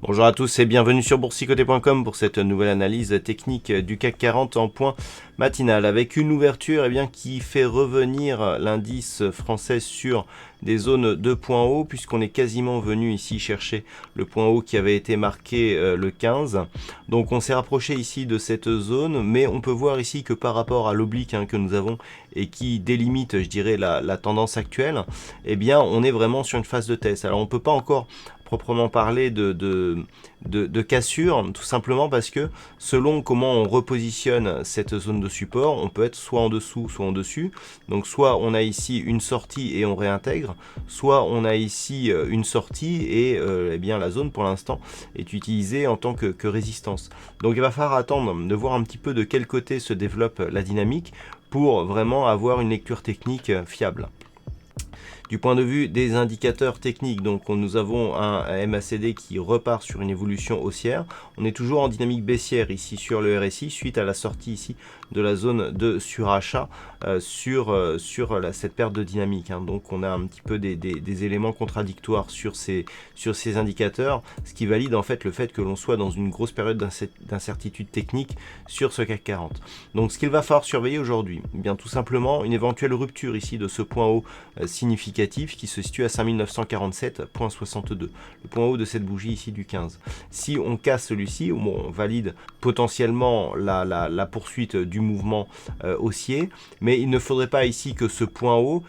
Bonjour à tous et bienvenue sur boursicoté.com pour cette nouvelle analyse technique du CAC 40 en point matinal avec une ouverture qui fait revenir l'indice français sur des zones de points hauts puisqu'on est quasiment venu ici chercher le point haut qui avait été marqué le 15. Donc on s'est rapproché ici de cette zone, mais on peut voir ici que par rapport à l'oblique que nous avons et qui délimite, je dirais, la tendance actuelle, on est vraiment sur une phase de test. Alors on ne peut pas encore proprement parler de cassure, tout simplement parce que selon comment on repositionne cette zone de support, on peut être soit en dessous, soit en dessus. Donc soit on a ici une sortie et on réintègre, soit on a ici une sortie et la zone pour l'instant est utilisée en tant que résistance. Donc il va falloir attendre de voir un petit peu de quel côté se développe la dynamique pour vraiment avoir une lecture technique fiable. Du point de vue des indicateurs techniques, donc nous avons un MACD qui repart sur une évolution haussière. On est toujours en dynamique baissière ici sur le RSI suite à la sortie ici de la zone de surachat sur cette perte de dynamique. Donc on a un petit peu des éléments contradictoires sur ces indicateurs, ce qui valide en fait le fait que l'on soit dans une grosse période d'incertitude technique sur ce CAC 40. Donc ce qu'il va falloir surveiller aujourd'hui, tout simplement une éventuelle rupture ici de ce point haut significatif qui se situe à 5947,62, le point haut de cette bougie ici du 15. Si on casse celui-ci, on valide potentiellement la poursuite du mouvement haussier, mais il ne faudrait pas ici que ce point haut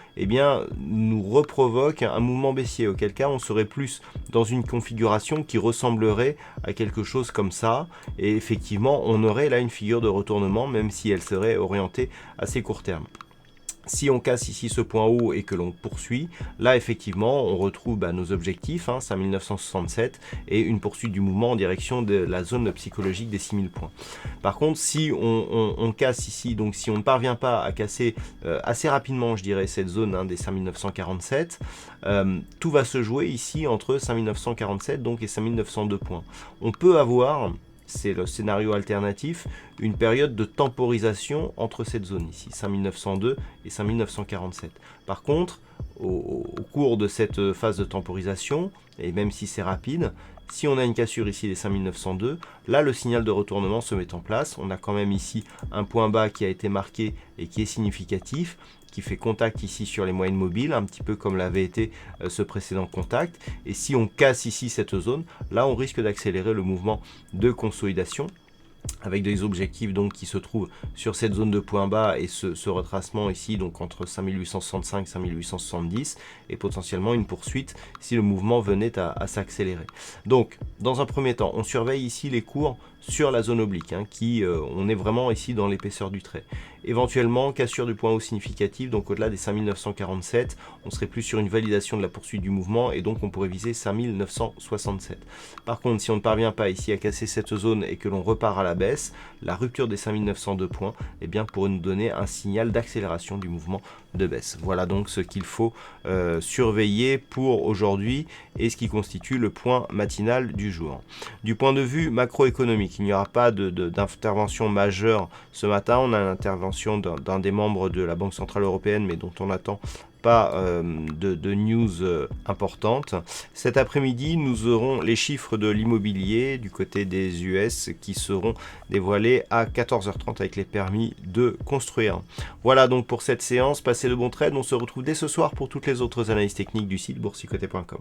nous reprovoque un mouvement baissier, auquel cas on serait plus dans une configuration qui ressemblerait à quelque chose comme ça, et effectivement on aurait là une figure de retournement, même si elle serait orientée assez court terme. Si on casse ici ce point haut et que l'on poursuit, là effectivement on retrouve nos objectifs, 5967 et une poursuite du mouvement en direction de la zone psychologique des 6000 points. Par contre, si on casse ici, donc si on ne parvient pas à casser assez rapidement, je dirais, cette zone des 5947, tout va se jouer ici entre 5947 et 5902 points. On peut avoir, c'est le scénario alternatif, une période de temporisation entre cette zone ici, 5902 et 5947. Par contre, au cours de cette phase de temporisation, et même si c'est rapide, si on a une cassure ici des 5902, là le signal de retournement se met en place. On a quand même ici un point bas qui a été marqué et qui est significatif, qui fait contact ici sur les moyennes mobiles, un petit peu comme l'avait été ce précédent contact. Et si on casse ici cette zone, là on risque d'accélérer le mouvement de consolidation, avec des objectifs qui se trouvent sur cette zone de point bas et ce retracement ici entre 5865 et 5870 et potentiellement une poursuite si le mouvement venait à s'accélérer. Donc dans un premier temps, on surveille ici les cours sur la zone oblique on est vraiment ici dans l'épaisseur du trait. Éventuellement cassure du point haut significatif, donc au-delà des 5947, on serait plus sur une validation de la poursuite du mouvement et donc on pourrait viser 5967. Par contre, si on ne parvient pas ici à casser cette zone et que l'on repart à la baisse, la rupture des 5902 points pourrait nous donner un signal d'accélération du mouvement de baisse. Voilà donc ce qu'il faut surveiller pour aujourd'hui et ce qui constitue le point matinal du jour. Du point de vue macroéconomique, il n'y aura pas d'intervention majeure ce matin. On a l'intervention d'un des membres de la Banque Centrale Européenne, mais dont on n'attend pas de news importantes. Cet après-midi, nous aurons les chiffres de l'immobilier du côté des US qui seront dévoilés à 14h30 avec les permis de construire. Voilà donc pour cette séance. Passez de bons trades. On se retrouve dès ce soir pour toutes les autres analyses techniques du site boursicoté.com.